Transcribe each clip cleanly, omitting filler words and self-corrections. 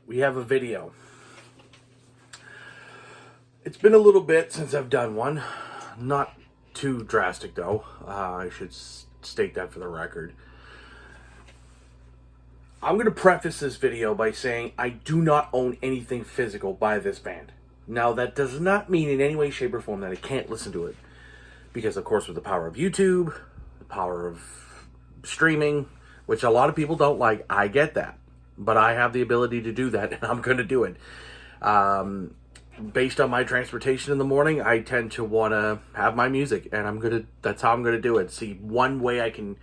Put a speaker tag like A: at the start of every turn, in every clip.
A: we have a video. It's been a little bit since I've done one. Not too drastic, though. I should state that for the record. I'm going to preface this video by saying I do not own anything physical by this band. Now, that does not mean in any way, shape, or form that I can't listen to it. Because, of course, with the power of YouTube, the power of streaming, which a lot of people don't like, I get that. But I have the ability to do that, and I'm going to do it. Based on my transportation in the morning, I tend to want to have my music, and that's how I'm going to do it. See, one way I can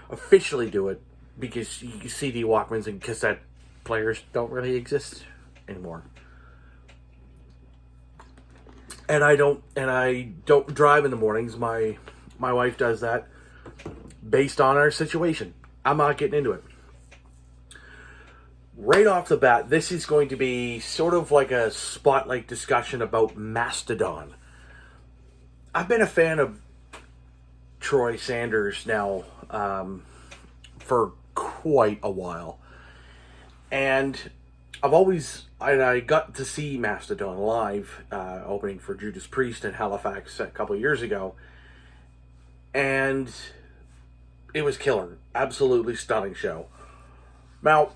A: officially do it, because CD Walkmans and cassette players don't really exist anymore. And I don't drive in the mornings. My wife does that based on our situation. I'm not getting into it. Right off the bat, this is going to be sort of like a spotlight discussion about Mastodon. I've been a fan of Troy Sanders now for quite a while. And I got to see Mastodon live, opening for Judas Priest in Halifax a couple of years ago. And it was killer. Absolutely stunning show. Now,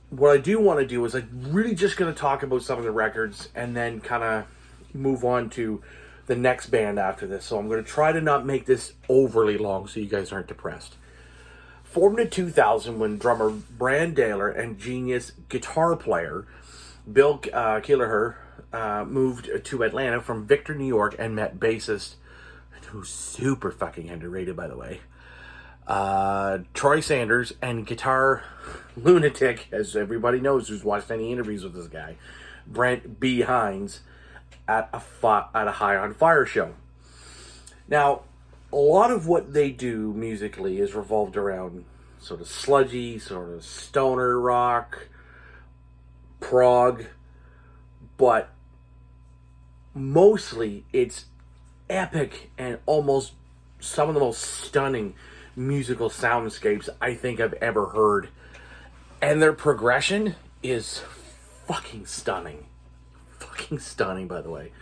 A: what I do want to do is I'm really just going to talk about some of the records and then kind of move on to the next band after this. So I'm going to try to not make this overly long so you guys aren't depressed. Formed in 2000 when drummer Brand Daler and genius guitar player Bill Kelleher moved to Atlanta from Victor, New York, and met bassist, who's super fucking underrated, by the way, Troy Sanders, and guitar lunatic, as everybody knows who's watched any interviews with this guy, Brent B. Hines, at a High on Fire show. Now, a lot of what they do musically is revolved around sort of sludgy, sort of stoner rock, prog, but mostly it's epic and almost some of the most stunning musical soundscapes I think I've ever heard. And their progression is fucking stunning. Fucking stunning, by the way.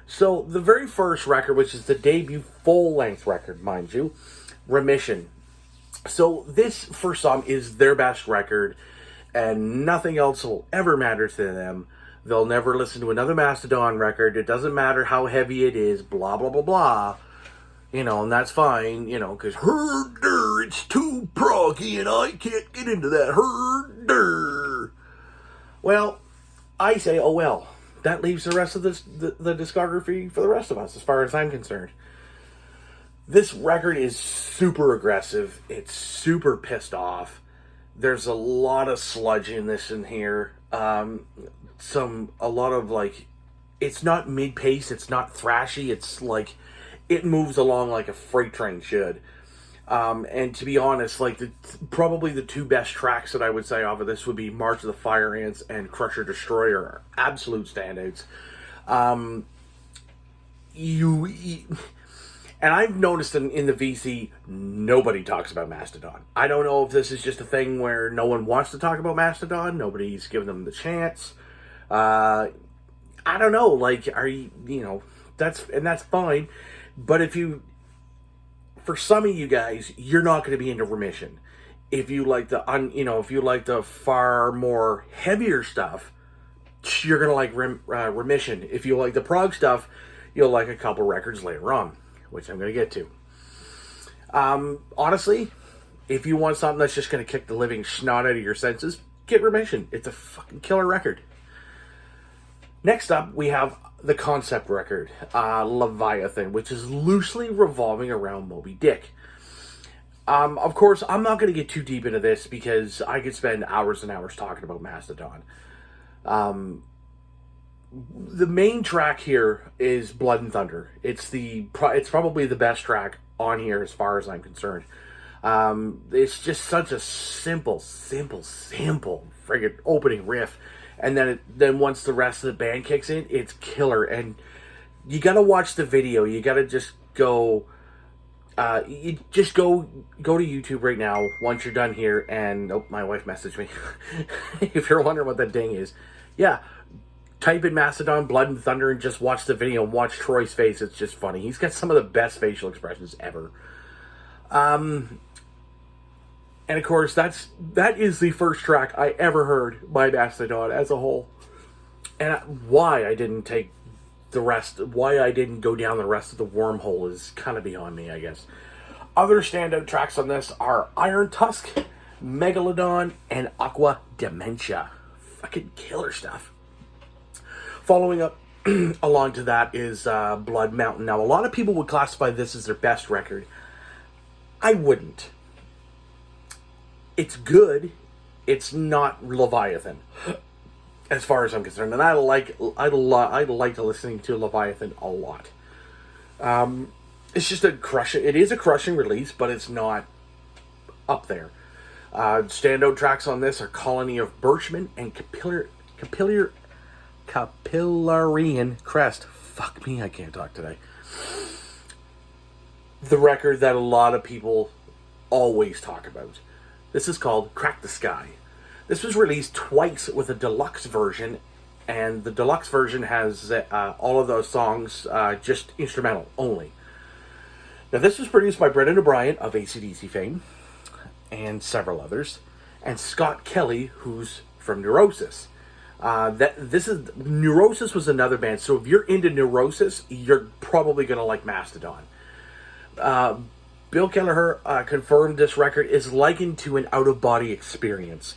A: So, the very first record, which is the debut full-length record, mind you, Remission. So, this first song is their best record, and nothing else will ever matter to them. They'll never listen to another Mastodon record. It doesn't matter how heavy it is, blah, blah, blah, blah. You know, and that's fine, you know, because herder, it's too proggy, and I can't get into that herder. Well, I say, oh well. That leaves the rest of the discography for the rest of us, as far as I'm concerned. This record is super aggressive. It's super pissed off. There's a lot of sludge in this in here. A lot of like, it's not mid-pace. It's not thrashy. It's like, it moves along like a freight train should. And to be honest, like probably the two best tracks that I would say off of this would be March of the Fire Ants and Crusher Destroyer are absolute standouts. And I've noticed in the VC, nobody talks about Mastodon. I don't know if this is just a thing where no one wants to talk about Mastodon. Nobody's giving them the chance. I don't know. Like, that's fine. But for some of you guys, you're not going to be into Remission. If you like the far more heavier stuff, you're going to like Remission. If you like the prog stuff, you'll like a couple records later on, which I'm going to get to. Honestly, if you want something that's just going to kick the living snot out of your senses, get Remission. It's a fucking killer record. Next up, we have the concept record, Leviathan, which is loosely revolving around Moby Dick. Of course, I'm not going to get too deep into this because I could spend hours and hours talking about Mastodon. The main track here is Blood and Thunder. It's probably the best track on here as far as I'm concerned. It's just such a simple friggin' opening riff. And then once the rest of the band kicks in, it's killer. And you gotta watch the video. You gotta just go, You just go to YouTube right now once you're done here, and oh, my wife messaged me. If you're wondering what that ding is, yeah, type in Mastodon Blood and Thunder and just watch the video and watch Troy's face. It's just funny. He's got some of the best facial expressions ever. And of course, that is the first track I ever heard by Mastodon as a whole. And why I didn't take the rest, why I didn't go down the rest of the wormhole is kind of beyond me, I guess. Other standout tracks on this are Iron Tusk, Megalodon, and Aqua Dementia. Fucking killer stuff. Following up along to that is Blood Mountain. Now, a lot of people would classify this as their best record. I wouldn't. It's good. It's not Leviathan, as far as I'm concerned. And I like listening to Leviathan a lot. It's just it is a crushing release, but it's not up there. Standout tracks on this are Colony of Birchman and Capillarian Crest. Fuck me, I can't talk today. The record that a lot of people always talk about. This is called Crack the Sky. This was released twice with a deluxe version, and the deluxe version has all of those songs just instrumental only. Now, this was produced by Brendan O'Brien of AC/DC fame, and several others, and Scott Kelly, who's from Neurosis. Neurosis was another band, so if you're into Neurosis, you're probably going to like Mastodon. Bill Kelleher confirmed this record is likened to an out-of-body experience.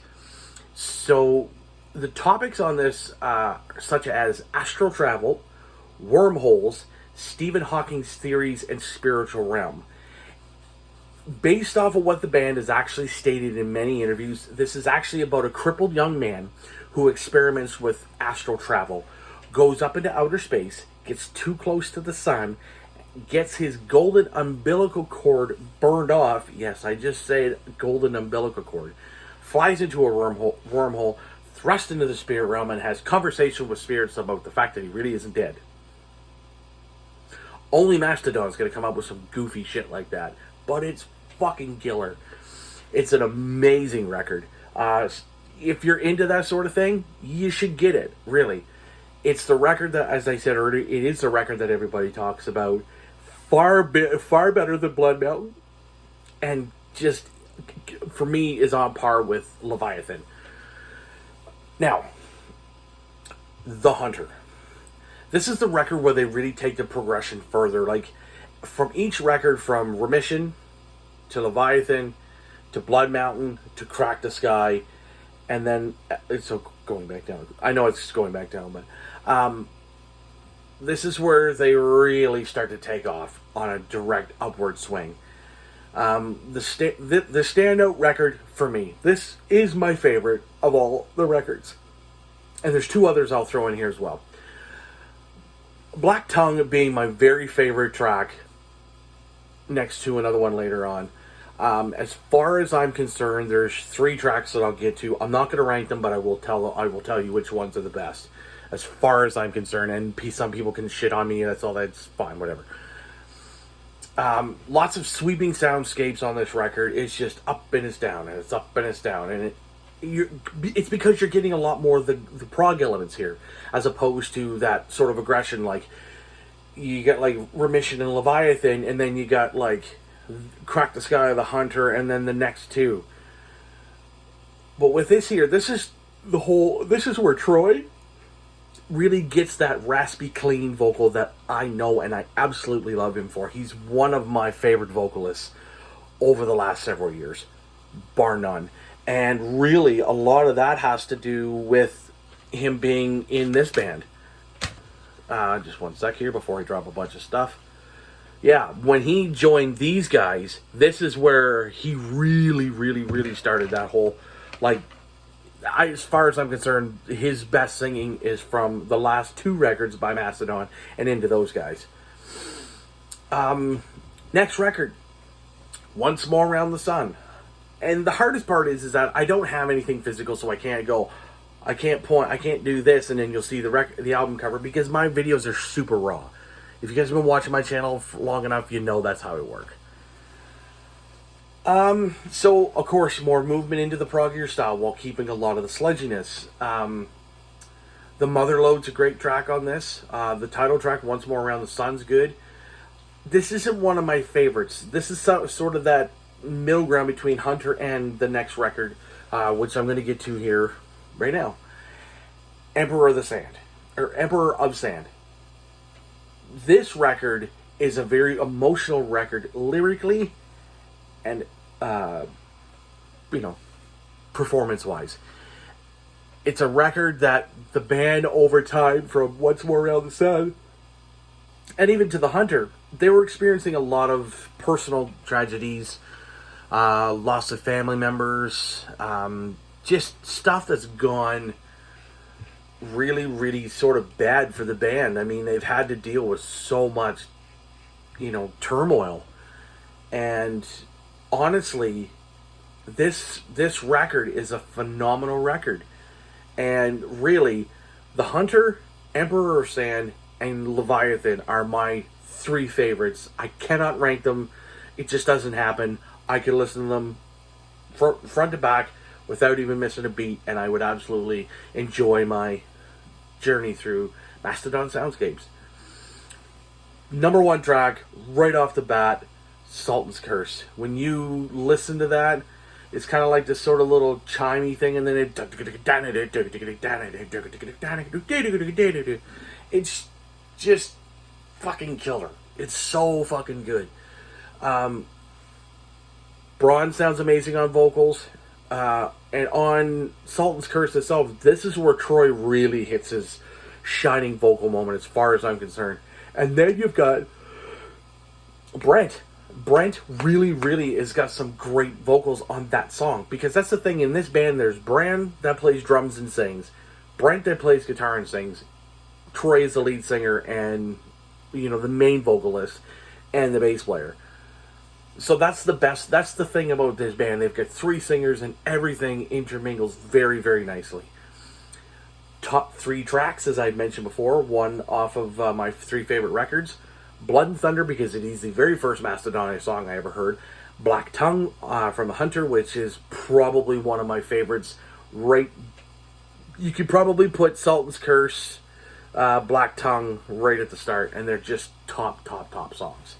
A: So, the topics on this such as astral travel, wormholes, Stephen Hawking's theories, and spiritual realm. Based off of what the band has actually stated in many interviews, this is actually about a crippled young man who experiments with astral travel, goes up into outer space, gets too close to the sun, gets his golden umbilical cord burned off. Yes, I just said golden umbilical cord. Flies into a wormhole, thrust into the spirit realm, and has conversation with spirits about the fact that he really isn't dead. Only Mastodon's going to come up with some goofy shit like that. But it's fucking killer. It's an amazing record. If you're into that sort of thing, you should get it, really. It's the record that, as I said earlier, it is the record that everybody talks about. Far better than Blood Mountain, and just for me is on par with Leviathan. Now, The Hunter. This is the record where they really take the progression further. Like, from each record, from Remission to Leviathan to Blood Mountain to Crack the Sky, and then it's going back down. I know it's going back down, but this is where they really start to take off on a direct upward swing. The standout record for me. This is my favorite of all the records. And there's two others I'll throw in here as well. Black Tongue being my very favorite track, next to another one later on. As far as I'm concerned, there's 3 tracks that I'll get to. I'm not going to rank them, but I will tell you which ones are the best, as far as I'm concerned. And some people can shit on me. That's fine, whatever. Lots of sweeping soundscapes on this record. It's just up and it's down, and it's up and it's down, and it's because you're getting a lot more of the prog elements here, as opposed to that sort of aggression. Like, you got like Remission and Leviathan, and then you got like Crack the Sky, The Hunter, and then the next 2. But with this here, this is where Troy really gets that raspy, clean vocal that I know and I absolutely love him for. He's one of my favorite vocalists over the last several years, bar none. And really, a lot of that has to do with him being in this band. Just one sec here before I drop a bunch of stuff. Yeah, when he joined these guys, this is where he really, really, really started that whole, like, as far as I'm concerned, his best singing is from the last 2 records by Mastodon and into those guys. Next record, Once More Around the Sun. And the hardest part is that I don't have anything physical, so I can't do this, and then you'll see the album cover, because my videos are super raw. If you guys have been watching my channel for long enough, you know that's how I work. So, of course, more movement into the proggier style while keeping a lot of the sledginess. The Motherlode's a great track on this. The title track, Once More Around the Sun's good. This isn't one of my favorites. This is sort of that middle ground between Hunter and the next record, which I'm going to get to here right now. Emperor of the Sand, or Emperor of Sand. This record is a very emotional record lyrically and, performance-wise. It's a record that the band over time, from Once More Around the Sun, and even to the Hunter, they were experiencing a lot of personal tragedies, loss of family members, just stuff that's gone really, really sort of bad for the band. I mean, they've had to deal with so much, turmoil. And honestly, this record is a phenomenal record. And really, the Hunter, Emperor of Sand, and Leviathan are my 3 favorites. I cannot rank them. It just doesn't happen. I could listen to them front to back without even missing a beat, and I would absolutely enjoy my journey through Mastodon Soundscapes. Number 1 track, right off the bat, Sultan's Curse. When you listen to that, it's kind of like this sort of little chimey thing, and then it's just fucking killer. It's so fucking good. Braun sounds amazing on vocals. And on Sultan's Curse itself, this is where Troy really hits his shining vocal moment as far as I'm concerned. And then you've got Brent. Brent really, really has got some great vocals on that song. Because that's the thing, in this band, there's Bran that plays drums and sings, Brent that plays guitar and sings, Troy is the lead singer and, the main vocalist, and the bass player. So that's the best. That's the thing about this band. They've got 3 singers and everything intermingles very, very nicely. Top 3 tracks, as I mentioned before. 1 off of my 3 favorite records. Blood and Thunder, because it is the very first Mastodon song I ever heard. Black Tongue from the Hunter, which is probably one of my favorites. Right, you could probably put Sultan's Curse, Black Tongue right at the start, and they're just top songs.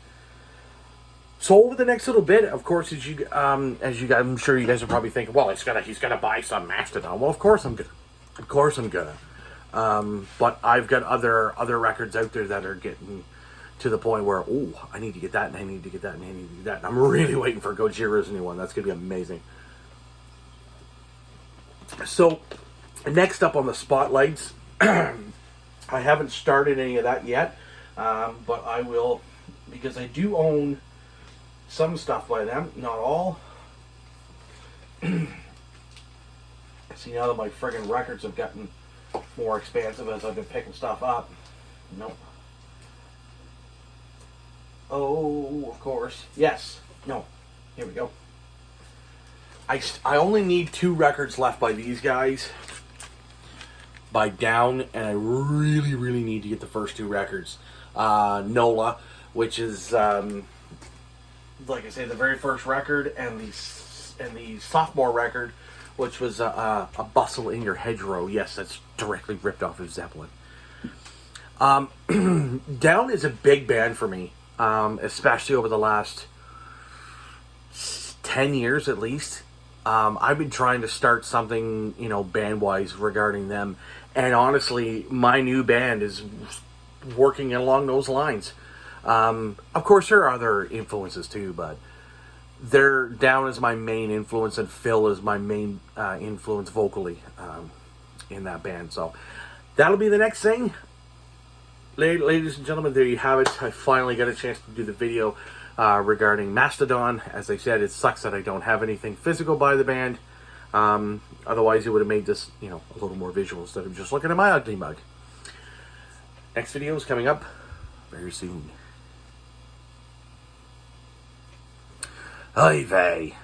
A: So over the next little bit, of course, as you guys, I'm sure you guys are probably thinking, well, he's gonna buy some Mastodon. Well, of course I'm gonna. But I've got other records out there that are getting to the point where, I need to get that, and I need to get that, and I need to get that. And I'm really waiting for Gojira's new one. That's gonna be amazing. So next up on the spotlights, I haven't started any of that yet, but I will, because I do own some stuff by them, not all. See, now that my friggin' records have gotten more expansive as I've been picking stuff up. Nope. Oh, of course. Yes. No. Here we go. I only need 2 records left by these guys. By Down, and I really, really need to get the first 2 records. NOLA, which is, like I say, the very first record, and the sophomore record, which was a Bustle in Your Hedgerow. Yes, that's directly ripped off of Zeppelin. Down is a big band for me, especially over the last 10 years at least. I've been trying to start something, band-wise regarding them. And honestly, my new band is working along those lines. Of course, there are other influences too, but they're Down as my main influence, and Phil is my main influence vocally in that band. So that'll be the next thing. Ladies and gentlemen, there you have it. I finally got a chance to do the video regarding Mastodon. As I said, it sucks that I don't have anything physical by the band. Otherwise, it would have made this, a little more visual instead of just looking at my ugly mug. Next video is coming up very soon. Oy vey.